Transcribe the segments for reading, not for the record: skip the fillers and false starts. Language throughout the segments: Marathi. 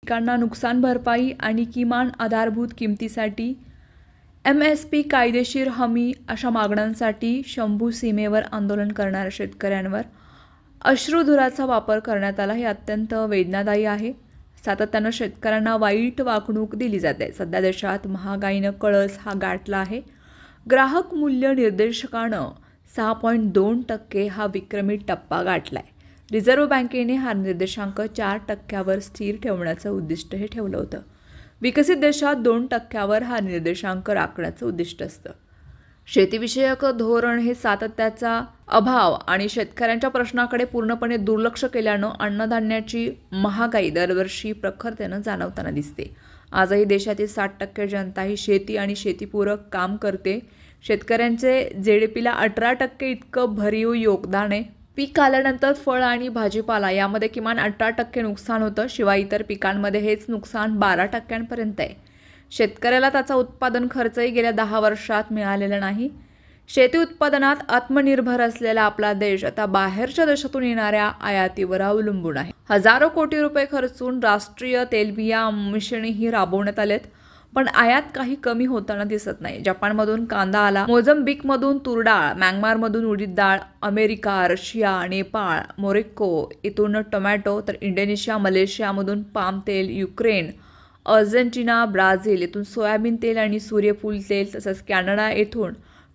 पिकांना नुकसान भरपाई आणि किमान आधारभूत किमतीसाठी MSP कायदेशीर हमी अशा मागण्यांसाठी शंभू सीमेवर आंदोलन करणाऱ्या शेतकऱ्यांवर अश्रुधुराचा वापर करण्यात आला. हे अत्यंत वेदनादायी आहे. सातत्यानं शेतकऱ्यांना वाईट वागणूक दिली जाते. सध्या देशात महागाईनं कळस हा गाठला आहे. ग्राहक मूल्य निर्देशकानं 6.2% हा विक्रमी टप्पा गाठलाय. रिझर्व्ह बँकेने हा निर्देशांक 4% स्थिर ठेवण्याचं उद्दिष्ट हे ठेवलं होतं. विकसित देशात 2% हा निर्देशांक राखण्याचं उद्दिष्ट असतं. शेतीविषयक धोरण हे सातत्याचा अभाव आणि शेतकऱ्यांच्या प्रश्नाकडे पूर्णपणे दुर्लक्ष केल्यानं अन्नधान्याची महागाई दरवर्षी प्रखरतेनं जाणवताना दिसते. आजही देशातील 60% जनता ही शेती आणि शेतीपूरक काम करते. शेतकऱ्यांचे GDPला 18% इतकं भरीव योगदान आहे. पीक आल्यानंतर फळ आणि भाजीपाला यामध्ये किमान 18% नुकसान होतं. शिवाय इतर पिकांमध्ये हेच नुकसान 12% आहे. शेतकऱ्याला त्याचा उत्पादन खर्चही गेल्या 10 वर्षात मिळालेला नाही. शेती उत्पादनात आत्मनिर्भर असलेला आपला देश आता बाहेरच्या देशातून येणाऱ्या आयातीवर अवलंबून आहे. हजारो कोटी रुपये खर्चून राष्ट्रीय तेलबिया मिशनही राबवण्यात आलेत, पण आयात काही कमी होताना दिसत नाही. जपानमधून कांदा आला, मोझंबिकमधून तूर डाळ, म्यानमारमधून उडीद डाळ, अमेरिका, रशिया, नेपाळ, मोरोक्को इथून टोमॅटो, तर इंडोनेशिया, मलेशियामधून पाम तेल, युक्रेन, अर्जेंटिना, ब्राझील येथून सोयाबीन तेल आणि सूर्यफूल तेल, तसंच कॅनडा येथून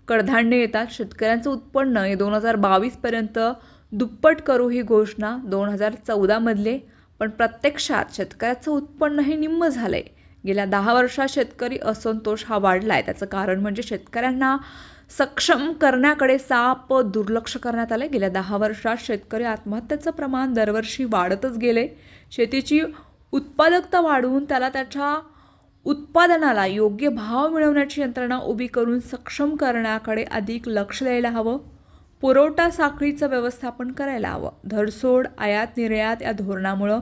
कडधान्य येतात. शेतकऱ्यांचं उत्पन्न हे 2022 पर्यंत दुप्पट करू ही घोषणा 2014 मधले, पण प्रत्यक्षात शेतकऱ्याचं उत्पन्न हे निम्म झालंय. गेल्या 10 वर्षात शेतकरी असंतोष हा वाढलाय. त्याचं कारण म्हणजे शेतकऱ्यांना सक्षम करण्याकडे साप दुर्लक्ष करण्यात आले. गेल्या 10 वर्षात शेतकरी आत्महत्येचं प्रमाण दरवर्षी वाढतच गेले. शेतीची उत्पादकता वाढवून त्याला त्याच्या उत्पादनाला योग्य भाव मिळवण्याची यंत्रणा उभी करून सक्षम करण्याकडे अधिक लक्ष द्यायला हवं. पुरवठा साखळीचं व्यवस्थापन करायला हवं. धरसोड आयात निर्यात या धोरणामुळं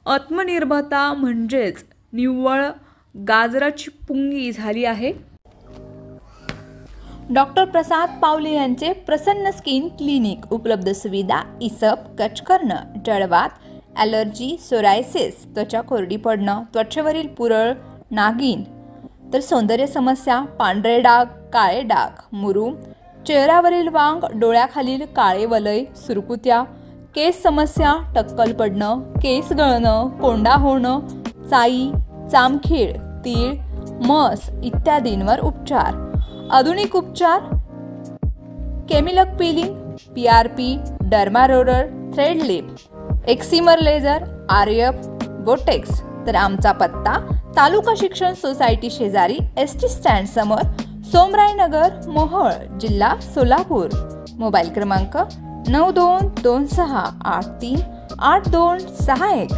आत्मनिर्भरता म्हणजेच निव्वळ गाजराची पुंगी झाली आहे. डॉक्टर प्रसाद पावले यांचे प्रसन्न स्किन क्लिनिक. उपलब्ध सुविधा इसप, कचकर्ण, जळवात, ॲलर्जी, सोरायसिस, त्वचा कोरडी पडणं, त्वचेवरील पुरळ, नागिन, तर सौंदर्य समस्या, पांढरे डाग, काळे डाग, मुरूम, चेहऱ्यावरील वांग, डोळ्याखालील काळे वलय, सुरकुत्या, केस समस्या, टक्कल पडणं, केस गळणं, कोंडा होणं, चाई, चामखीळ, तीळ, मस इत्यादींवर उपचार. आधुनिक उपचार, केमिलक peeling, PRP, derma roller, thread lift, excimer laser, RF, botox. तर आमचा पत्ता तालुका शिक्षण सोसायटी शेजारी ST स्टँड समोर, सोमरायनगर, मोहोळ, जिल्हा सोलापूर. मोबाईल क्रमांक 9226838261.